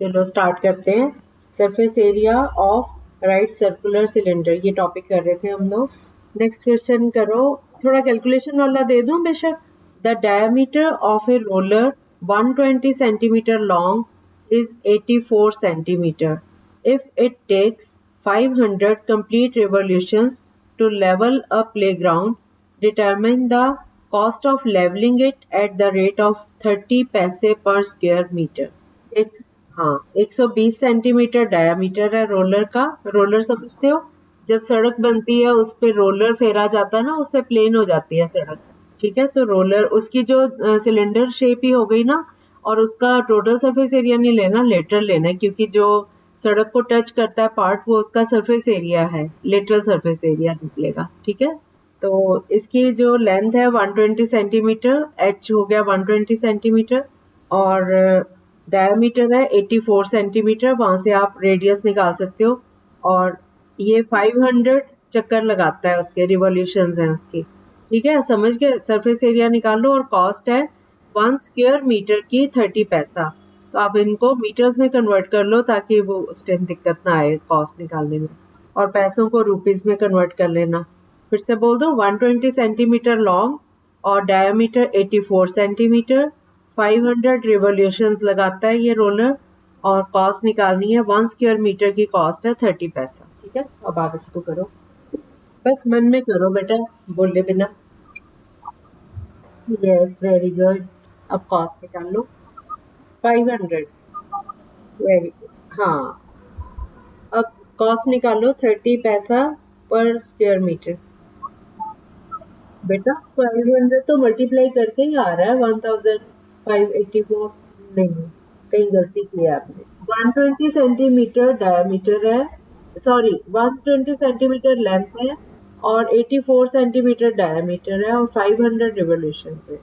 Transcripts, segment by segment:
चलो स्टार्ट करते हैं। Surface area of right circular cylinder, ये टॉपिक कर रहे थे हम लोग। नेक्स्ट क्वेश्चन करो, थोड़ा कैलकुलेशन वाला दे दूं बेशक। The diameter of a roller 120 centimetre long is 84 centimetre. If it takes 500 complete revolutions to level a playground, determine the cost of leveling it at the rate of 30 पैसे per square meter। हाँ 120 centimetre diameter है roller का। Roller समझते हो, जब सड़क बनती है उस पे रोलर फेरा जाता है ना, उससे प्लेन हो जाती है सड़क। ठीक है, तो रोलर उसकी जो सिलेंडर शेप ही हो गई ना, और उसका टोटल सरफेस एरिया नहीं लेना, लेटरल लेना है, क्योंकि जो सड़क को टच करता है पार्ट वो उसका सरफेस एरिया है, लेटरल सरफेस एरिया निकलेगा। ठीक है, तो इसकी जो लेंथ है 120 सेंटीमीटर, एच हो गया 120 सेंटीमीटर, और डायमीटर है 84 सेंटीमीटर। वहां से आप रेडियस निकाल सकते हो, और ये 500 चक्कर लगाता है, उसके रिवॉल्यूशंस हैं उसकी। ठीक है, समझ गए। सरफेस एरिया निकाल लो, और कॉस्ट है 1 स्क्वायर मीटर की 30 पैसा। तो आप इनको मीटर्स में कन्वर्ट कर लो ताकि वो उस टाइम दिक्कत ना आए कॉस्ट निकालने में, और पैसों को रुपीज में कन्वर्ट कर लेना। फिर से बोल दो, 120 सेंटीमीटर लॉन्ग और डायमीटर 84 सेंटीमीटर, 500 रिवॉल्यूशंस लगाता है ये रोलर, और कॉस्ट निकालनी है 1 स्क्वायर मीटर की कॉस्ट है 30 पैसा। ठीक है, अब आप इसको करो, बस मन में करो बेटा, बोले बिना। Yes, very good. अब कॉस्ट निकाल लो, 500। Very good. हाँ, अब कॉस्ट निकालो 30 पैसा पर स्क्वायर मीटर। बेटा 500 तो मल्टीप्लाई करके ही आ रहा है 1584। नहीं, कहीं गलती की है आपने। 120 सेंटीमीटर डायमीटर है, सॉरी 120 सेंटीमीटर लेंथ है, और 84 सेंटीमीटर डायमीटर है, और 500 रिवोल्यूशन है।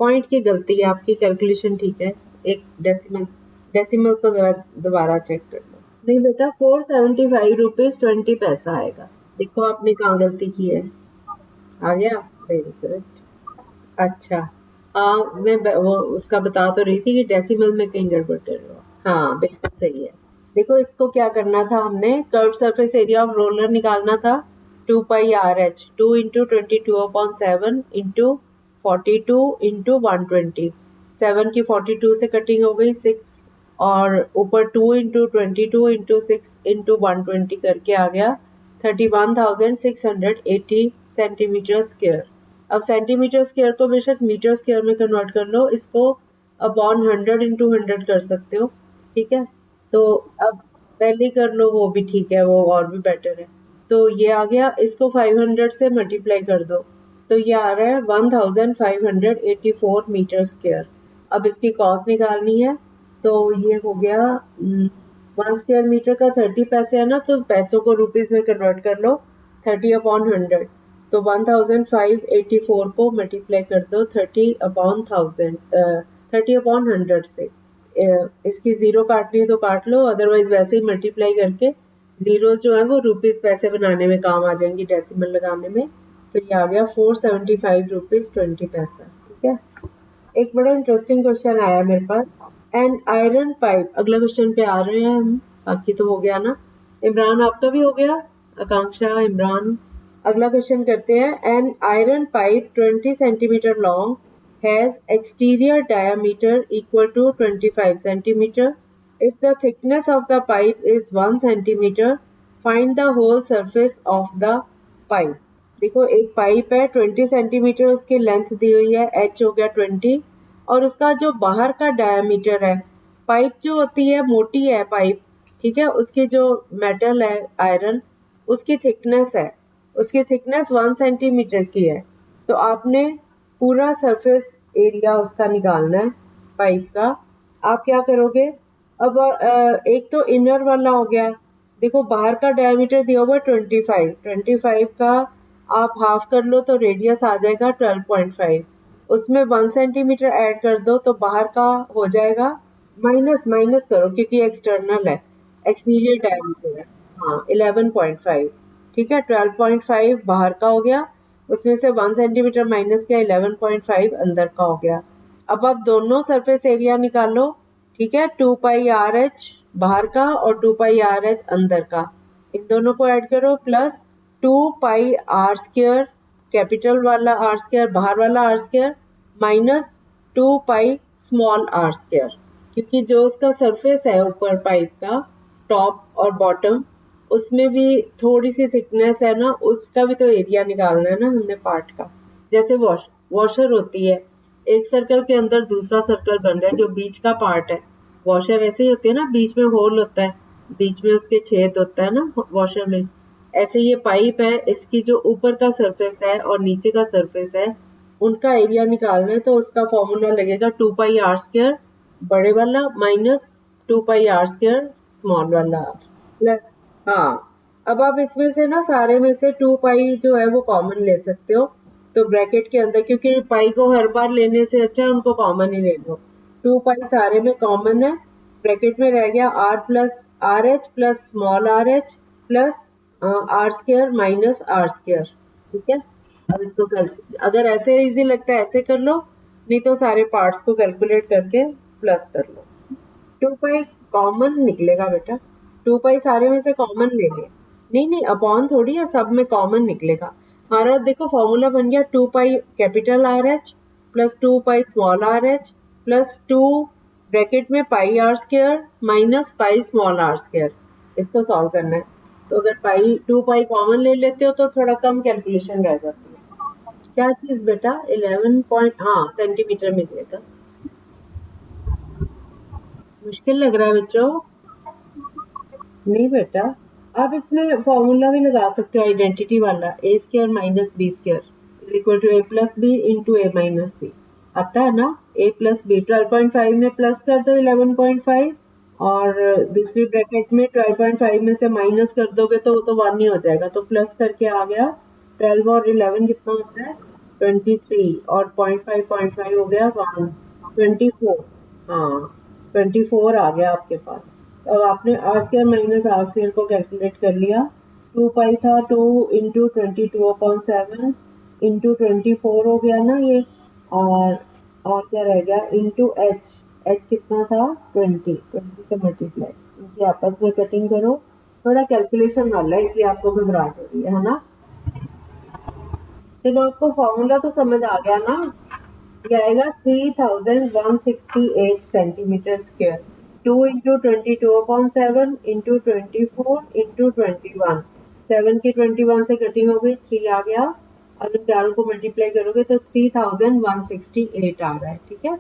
पॉइंट की गलती है आपकी, कैलकुलेशन ठीक है। एक डेसिमल को जरा दोबारा चेक कर लो। नहीं बेटा, 475 रुपीज 20 पैसा आएगा। देखो आपने कहाँ गलती की है। आ गया, वेरी गुड। अच्छा, मैं वो उसका बता तो रही थी कि डेसिमल में कहीं गड़बड़ कर रहे हो। हाँ बिल्कुल सही है। देखो इसको क्या करना था, हमने curve surface area of roller निकालना था। 2 pi R H, 2 into 22/7 into 42 into 120। 7 की 42 से कटिंग हो गई 6, और ऊपर 2 इंटू 22 इंटू 6 इंटू 120 करके आ गया 31,680 सेंटीमीटर स्क्वायर। अब सेंटीमीटर स्क्वायर को बेशक मीटर स्क्वायर में कन्वर्ट कर लो, इसको अपॉन 100 इंटू 100 कर सकते हो। ठीक है, तो अब पहले कर लो, वो भी ठीक है, वो और भी बेटर है। तो ये आ गया, इसको 500 से मल्टीप्लाई कर दो, तो ये आ रहा है 1584 मीटर स्क्वायर। अब इसकी कॉस्ट निकालनी है, तो ये हो गया 1 स्क्वायर मीटर का 30 पैसे है ना, तो पैसों को रुपीज में कन्वर्ट कर लो, 30/100। तो 1584 को मल्टीप्लाई कर दो 30/100 से। इसकी जीरो काटनी है तो काट लो, अदरवाइज वैसे ही मल्टीप्लाई करके जीरोस जो है वो रुपीज पैसे बनाने में काम आ जाएंगी, डेसिमल लगाने में। तो ये आ गया 475 रुपीज 20 पैसा। ठीक है, एक बड़ा इंटरेस्टिंग क्वेश्चन आया मेरे पास। एन आयरन पाइप, अगला क्वेश्चन पे आ रहे हैं हम, बाकी तो हो गया ना। इमरान आपका भी हो गया, आकांक्षा, इमरान। अगला क्वेश्चन करते हैं। An iron pipe 20 centimetre long has exterior diameter equal to 25 centimetre. If the thickness of the pipe is 1 centimetre, find the whole surface of the pipe. देखो एक पाइप है, 20 सेंटीमीटर उसकी लेंथ दी हुई है, एच हो गया 20, और उसका जो बाहर का डायमीटर है, पाइप जो होती है मोटी है पाइप, ठीक है, उसकी जो मेटल है आयरन, उसकी थिकनेस है, उसकी थिकनेस 1 सेंटीमीटर की है। तो आपने पूरा सरफेस एरिया उसका निकालना है पाइप का। आप क्या करोगे, अब एक तो इनर वाला हो गया, देखो बाहर का डायमीटर दिया हुआ 25 का आप हाफ कर लो तो रेडियस आ जाएगा 12.5, उसमें 1 सेंटीमीटर ऐड कर दो तो बाहर का हो जाएगा, माइनस करो क्योंकि एक्सटर्नल है, एक्सटीरियर डायमीटर है, हाँ 11.5। ठीक है, 12.5 बाहर का हो गया, उसमें से 1 सेंटीमीटर माइनस किया, 11.5 अंदर का हो गया। अब आप दोनों सरफेस एरिया निकालो। ठीक है, 2 पाई आर एच बाहर का और 2 पाई आर एच अंदर का, इन दोनों को ऐड करो plus 2 pi R square capital वाला आर स्क्वायर बाहर वाला R square minus 2 pi small R square, क्योंकि जो उसका सरफेस है ऊपर पाइप का टॉप और बॉटम उसमें भी थोड़ी सी थिकनेस है ना, उसका भी तो एरिया निकालना है ना हमने पार्ट का। जैसे वॉशर होती है, एक सर्कल के अंदर दूसरा सर्कल बन रहा है, जो बीच का पार्ट है, वॉशर ऐसे ही होती है ना, बीच में होल होता है, बीच में उसके छेद होता है ना वॉशर में, ऐसे ये पाइप है, इसकी जो ऊपर का सरफेस है और नीचे का सरफेस है उनका एरिया निकालना है, तो उसका फॉर्मूला लगेगा 2 पाई आर स्क्वायर बड़े वाला minus 2 pi R square small वाला प्लस, हाँ अब आप इसमें से ना सारे में से 2 पाई जो है वो कॉमन ले सकते हो, तो ब्रैकेट के अंदर, क्योंकि पाई को हर बार लेने से अच्छा है उनको कॉमन ही ले लो, 2 पाई सारे में कॉमन है, ब्रैकेट में रह गया R plus R H plus small R H plus R square minus R square. ठीक है, अब इसको अगर ऐसे इजी लगता है ऐसे कर लो, नहीं तो सारे पार्ट्स को कैलकुलेट करके प्लस कर लो। 2 पाई कॉमन निकलेगा बेटा, 2 पाई सारे में से कॉमन ले ले, नहीं अपॉन थोड़ी है, सब में कॉमन निकलेगा हमारा। देखो फॉर्मूला बन गया 2 pi capital R H plus 2 pi small R H plus 2 bracket में pi R square minus pi small R square. इसको सॉल्व करना है, तो अगर पाई 2 पाई कॉमन ले लेते हो तो थोड़ा कम कैलकुलेशन रह जाती है। क्या चीज बेटा 11 पॉइंट, हाँ सेंटीमीटर में देगा, मुश्किल लग रहा है बच्चों? नहीं बेटा, आप इसमें फॉर्मूला भी लगा सकते हो आइडेंटिटी वाला, A square minus B square is equal to A plus B into A minus B, आता है ना, ए प्लस बी 12.5 में प्लस कर दो 11.5 और दूसरी ब्रैकेट में 12.5 में से माइनस कर दोगे तो वो तो 1 ही हो जाएगा, तो प्लस करके आ गया 12 और 11 कितना होता है 23 और 0.5 हो गया 1 24, हाँ 24 आ गया आपके पास। अब आपने R square minus R square को कैलकुलेट कर लिया, 2 पाई था 2 इंटू 22/7 इंटू 24 हो गया ना ये, और क्या रह गया इंटू एच, एच कितना था 20 से मल्टीप्लाई, इनकी आपस में कटिंग करो, थोड़ा कैलकुलेशन वाला है इसलिए आपको घबराहट हो रही है ना। चलो आपको फॉर्मूला तो समझ आ गया ना, ये आएगा 3168 centimetre square, 2 into 22/7 into 24 into 21, 7 की 21 से कटिंग हो गई 3 आ गया, अगर चारों को मल्टीप्लाई करोगे तो 3168 आ रहा है। ठीक है,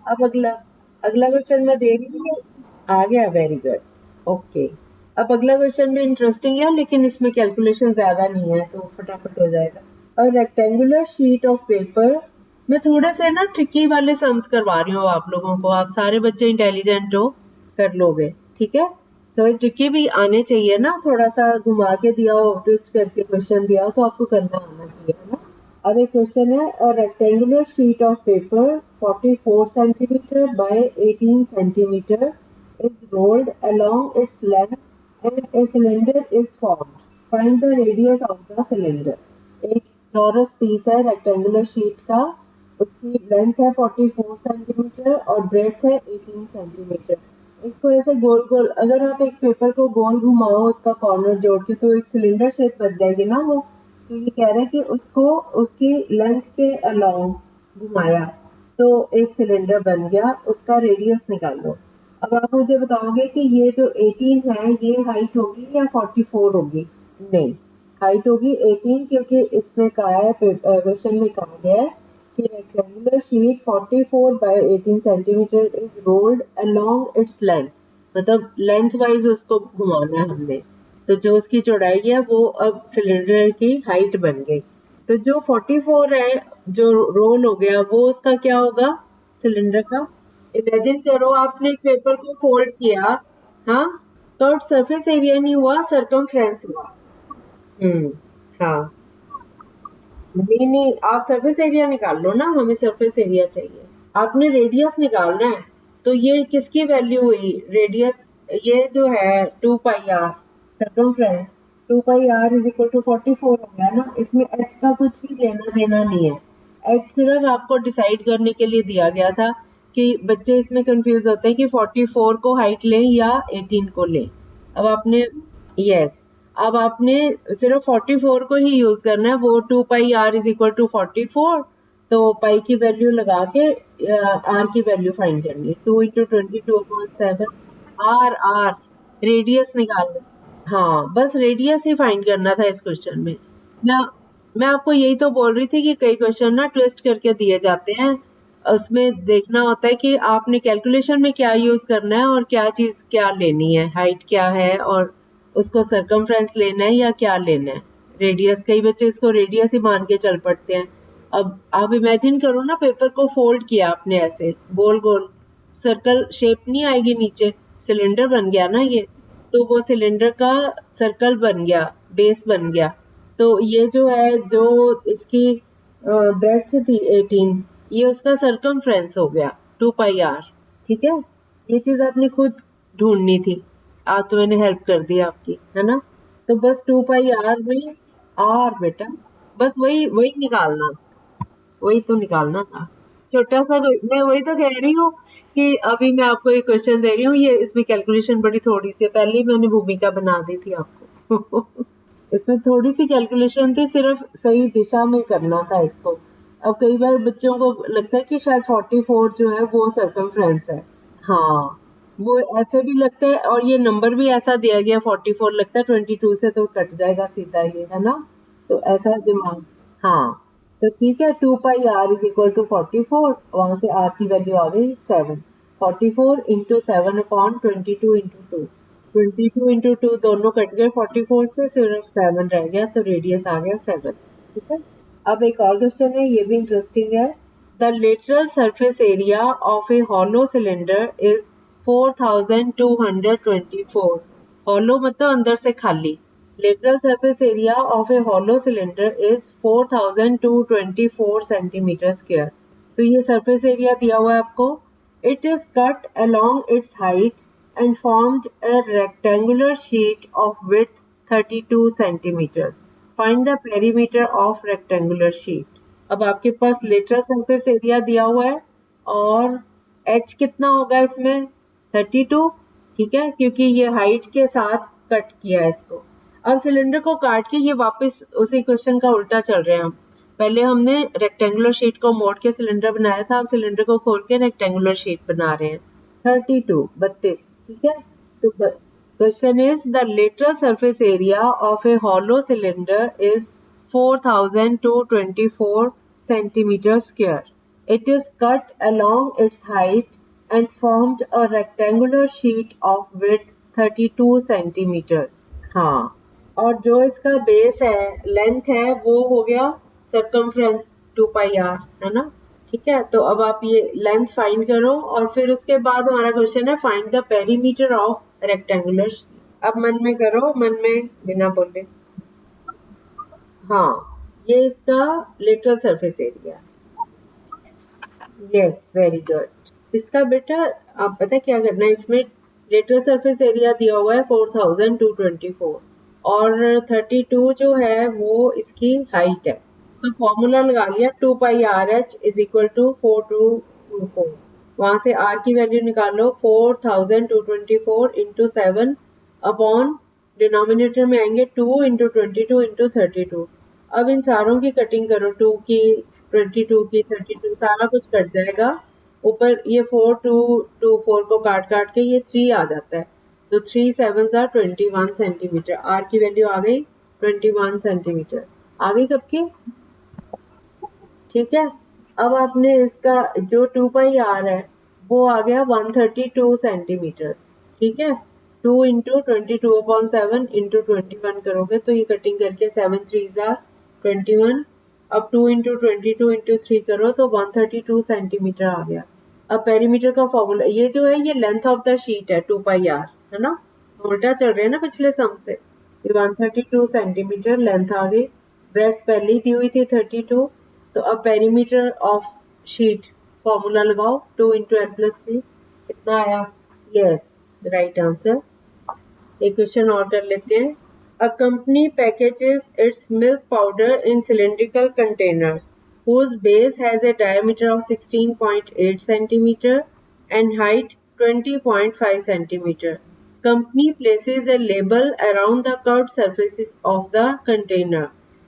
अब अगला क्वेश्चन मैं दे रही हूँ, आ गया, वेरी गुड, ओके। अब अगला क्वेश्चन भी इंटरेस्टिंग है लेकिन इसमें कैलकुलेशन ज्यादा नहीं है तो फटाफट हो जाएगा। A rectangular sheet of paper, मैं थोड़े से ना ट्रिकी वाले सम्स करवा रही हूँ आप लोगों को, आप सारे बच्चे इंटेलिजेंट हो, कर लोगे, ठीक है, तो ट्रिकी भी आने चाहिए ना, थोड़ा सा घुमा के दिया हो, ट्विस्ट करके क्वेश्चन दिया हो तो आपको करना आना चाहिए ना। अब एक क्वेश्चन है, a rectangular sheet of paper 44 centimetre bye 18 centimetre is rolled along its length and a cylinder is formed. Find the radius of the cylinder. एक चौरस पीस है रेक्टेंगुलर शीट का, उसकी लेंथ है 44 सेंटीमीटर और ब्रेड्थ है 18 centimetre. इसको ऐसे गोल गोल, अगर आप एक पेपर को गोल घुमाओ उसका कॉर्नर जोड़ के तो एक सिलेंडर शेप बन जाएगी ना वो, तो ये कह रहे हैं कि उसको उसकी लेंथ के अलोंग घुमाया तो एक सिलेंडर बन गया, उसका रेडियस निकालो। अब आप मुझे बताओगे कि ये जो 18 है ये हाइट होगी या 44 होगी? नहीं, हाइट होगी 18, क्योंकि इसने कहा है क्वेश्चन में कहा गया है कि rectangular sheet 44 by 18 centimetre is rolled along its length, मतलब लेंथ वाइज उसको घुमाना है हमने, तो जो उसकी चौड़ाई है वो अब सिलेंडर की हाइट बन गई, तो जो 44 है जो रोल हो गया वो उसका क्या होगा सिलेंडर का। इमेजिन करो आपने एक पेपर को फोल्ड किया, हाँ, तो सरफेस एरिया नहीं हुआ, सरकमफ्रेंस हुआ। हाँ, नहीं आप सरफेस एरिया निकाल लो ना, हमें सरफेस एरिया चाहिए, आपने रेडियस निकालना है, तो ये किसकी वैल्यू हुई रेडियस, ये जो है 2 pi R circumference, 2 pi R is equal to 44 हो गया ना, इसमें एच का कुछ भी लेना देना नहीं है, एच सिर्फ आपको डिसाइड करने के लिए दिया गया था कि बच्चे इसमें कंफ्यूज होते हैं कि 44 को हाइट लें या 18 को लें। अब आपने अब आपने सिर्फ 44 को ही यूज करना है, वो 2 pi R is equal to 44, तो पाई की वैल्यू लगा के आर की वैल्यू फाइंड करनी है। 2 इंटू 22/7 आर रेडियस निकालना। हाँ, बस रेडियस ही फाइंड करना था इस क्वेश्चन में। मैं मैं आपको यही तो बोल रही थी कि कई क्वेश्चन ना ट्विस्ट करके दिए जाते हैं, उसमें देखना होता है कि आपने कैलकुलेशन में क्या यूज करना है और क्या चीज क्या लेनी है, हाइट क्या है और उसको सरकमफ्रेंस लेना है या क्या लेना है, रेडियस। कई बच्चे इसको रेडियस ही मान के चल पड़ते हैं। अब आप इमेजिन करो ना, पेपर को फोल्ड किया आपने ऐसे गोल गोल, सर्कल शेप नहीं आएगी नीचे, सिलेंडर बन गया ना ये, तो वो सिलेंडर का सर्कल बन गया, बेस बन गया। तो ये जो है, जो इसकी ब्रेड्थ थी 18, ये उसका सरकमफ्रेंस हो गया 2 पाई आर। ठीक है, ये चीज आपने खुद ढूंढनी थी, आज तो मैंने हेल्प कर दी आपकी, है ना। तो बस 2 पाई आर में आर बेटा, बस वही निकालना, वही तो निकालना था। छोटा सा मैं वही तो कह रही हूँ कि अभी मैं आपको एक क्वेश्चन दे रही हूँ, ये इसमें कैलकुलेशन बड़ी थोड़ी सी है, पहले ही मैंने भूमिका बना दी थी आपको इसमें थोड़ी सी कैलकुलेशन थी, सिर्फ सही दिशा में करना था इसको। अब कई बार बच्चों को लगता है कि शायद 44 जो है वो सरकमफ्रेंस है, हाँ वो ऐसे भी लगता है, और ये नंबर भी ऐसा दिया गया 44, लगता है 22 से तो कट जाएगा सीधा ये, है ना। तो ऐसा दिमाग, हाँ तो ठीक है, 2 pi R is equal to 44, वहां से आर की वैल्यू आ गई 7। 44 इंटू 7/22 इंटू 2, 22 इंटू 2 दोनों कट गए 44 से, सिर्फ 7 रह गया, तो रेडियस आ गया 7। ठीक है, अब एक और क्वेश्चन है, ये भी इंटरेस्टिंग है। The lateral surface area of A hollow cylinder is 4224। Hollow मतलब अंदर से खाली। Lateral surface area of a hollow cylinder is 4224 centimeter square. तो ये surface area दिया हुआ है आपको। It is cut along its height and formed a rectangular sheet of width 32 centimeters. Find the perimeter of rectangular sheet. अब आपके पास lateral surface area दिया हुआ है और h कितना होगा इसमें 32, ठीक है, क्योंकि ये हाइट के साथ कट किया है इसको। अब सिलेंडर को काट के ये वापस उसी क्वेश्चन का उल्टा चल रहे हैं हम। पहले हमने रेक्टेंगुलर शीट को मोड़ के सिलेंडर बनाया था, अब सिलेंडर को खोल के रेक्टेंगुलर शीट बना रहे हैं। 32, ठीक है। तो question is the lateral surface area of A hollow cylinder is 4224 centimeter square. It is cut along its height and formed a rectangular sheet of width 32 centimeters. हाँ, और जो इसका बेस है, लेंथ है, वो हो गया सरकमफ्रेंस 2 पाई आर, है ना। ठीक है, तो अब आप ये लेंथ फाइंड करो और फिर उसके बाद हमारा क्वेश्चन है find the perimeter of rectangular sheet. अब मन में करो, मन में बिना बोले। हाँ, ये इसका lateral surface area. Yes, very good. इसका बेटा आप पता क्या करना है, इसमें लेटरल सरफेस एरिया दिया हुआ है 4224 और 32 जो है वो इसकी हाइट है, तो फॉर्मूला लगा लिया 2 pi R H is equal to 4224। वहां से आर की वैल्यू निकालो 4224 इंटू 7 अपॉन डिनोमिनेटर में आएंगे 2 इंटू 22 इंटू 32। अब इन सारों की कटिंग करो, 2 की, 22 की, 32, सारा कुछ कट जाएगा। ऊपर ये 4224 को काट काट के ये 3 आ जाता है, तो 3 7s are 21 सेंटीमीटर। आर की वैल्यू आ गई 21 सेंटीमीटर, आ गई सबकी। ठीक है, अब आपने इसका जो 2 पाई आर है वो आ गया 132 सेंटीमीटर। ठीक है, 2 इंटू 22/7 इंटू 21 करोगे तो ये कटिंग करके 7 3s are 21। अब 2 इंटू 22 इंटू 3 करो तो 132 सेंटीमीटर आ गया। अब पेरीमीटर का फॉर्मूला, ये जो है ये लेंथ ऑफ द शीट है 2 पाई आर, है ना, उल्टा चल रहे हैं ना पिछले सम से। 132 सेंटीमीटर लेंथ आ गई, ब्रेड्थ पहले ही दी हुई थी 32, तो अब पेरीमीटर ऑफ शीट फॉर्मूला लगाओ 2 इंटू एल प्लस बी, कितना आया? Yes, right answer. एक क्वेश्चन और कर लेते हैं। A company packages its milk powder in cylindrical containers whose base has a diameter of 16.8 centimeter and height 20.5 centimeter. Company places a label around the curved surface of the container.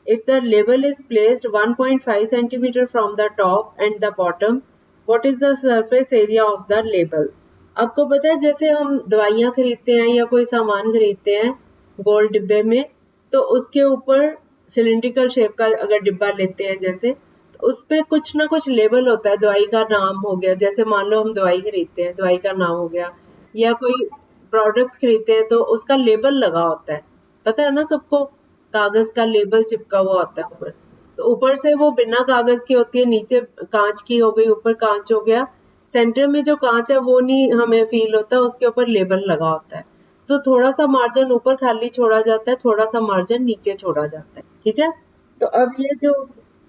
If the label is placed 1.5 centimeter from the top and the bottom, what is the surface area of the label? आपको पता है जैसे हम दवाइयाँ खरीदते हैं या कोई सामान खरीदते हैं गोल डिब्बे में, तो उसके ऊपर सिलिंड्रिकल शेप का अगर डिब्बा लेते हैं जैसे, तो उस पे कुछ ना कुछ लेबल होता है, दवाई का नाम हो गया, जैसे मान लो हम दवाई खरीदते हैं, दवाई का नाम हो गया, या कोई प्रोडक्ट्स खरीदते हैं तो उसका लेबल लगा होता है, पता है ना सबको, कागज का लेबल चिपका हुआ होता है ऊपर। तो ऊपर से वो बिना कागज की होती है, नीचे कांच की हो गई, ऊपर कांच हो गया, सेंटर में जो कांच है वो नहीं हमें फील होता, उसके ऊपर लेबल लगा होता है। तो थोड़ा सा मार्जिन ऊपर खाली छोड़ा जाता है, थोड़ा सा मार्जिन नीचे छोड़ा जाता है, ठीक है। तो अब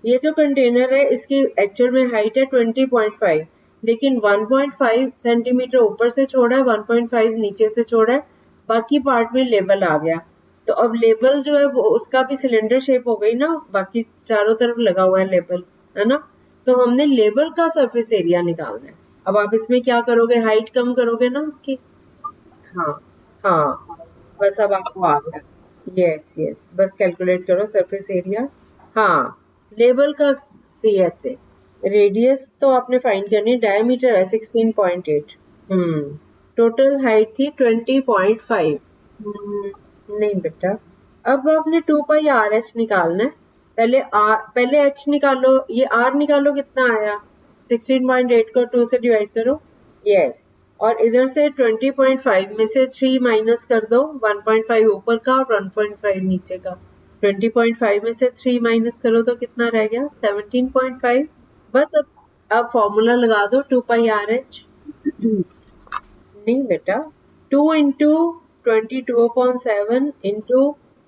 ये जो कंटेनर है इसकी एक्चुअल में हाइट है 20.5, लेकिन 1.5 सेंटीमीटर ऊपर से छोड़ा है, 1.5 नीचे से छोड़ा है, बाकी पार्ट में लेबल आ गया। तो अब लेबल जो है वो उसका भी सिलेंडर शेप हो गई ना, बाकी चारों तरफ लगा हुआ है लेबल, है ना। तो हमने लेबल का सरफेस एरिया निकालना है। अब आप इसमें क्या करोगे, हाइट कम करोगे ना उसकी। हाँ हाँ, बस अब आपको आ गया। यस यस, बस कैलकुलेट करो सरफेस एरिया। हाँ, लेबल का CS से रेडियस तो आपने फाइंड करनी है, डायमीटर है 16.8, टोटल हाइट थी 20.5। नहीं बेटा, अब आपने 2 पाई RH निकालना है। पहले H निकालो, ये R निकालो, कितना आया, 16.8 को 2 से डिवाइड करो। यस, और इधर से 20.5 में से 3 माइनस कर दो, 1.5 ऊपर का और 1.5 नीचे का। 20.5 में से 3 माइनस करो तो कितना रह गया, 17.5। बस अब फॉर्मूला लगा दो, 2 पाई RH। नहीं बेटा, 2 इंटू 22/7 इंटू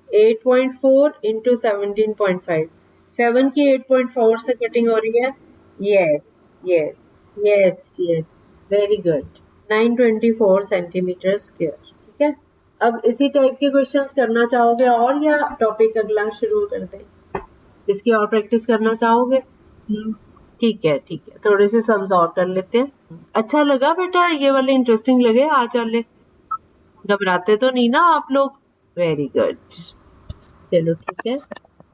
8.4 इंटू 17.5, 7 की 8.4 से कटिंग हो रही है। Yes yes yes yes, very good, 924 centimetre square, ठीक है। अब इसी टाइप के क्वेश्चंस करना चाहोगे और, या टॉपिक अगला शुरू कर दें, इसकी और प्रैक्टिस करना चाहोगे? ठीक है ठीक है, थोड़े से सम्स और कर लेते हैं। अच्छा लगा बेटा, ये वाले इंटरेस्टिंग लगे आज वाले, घबराते तो नहीं ना आप लोग? वेरी गुड, चलो ठीक है।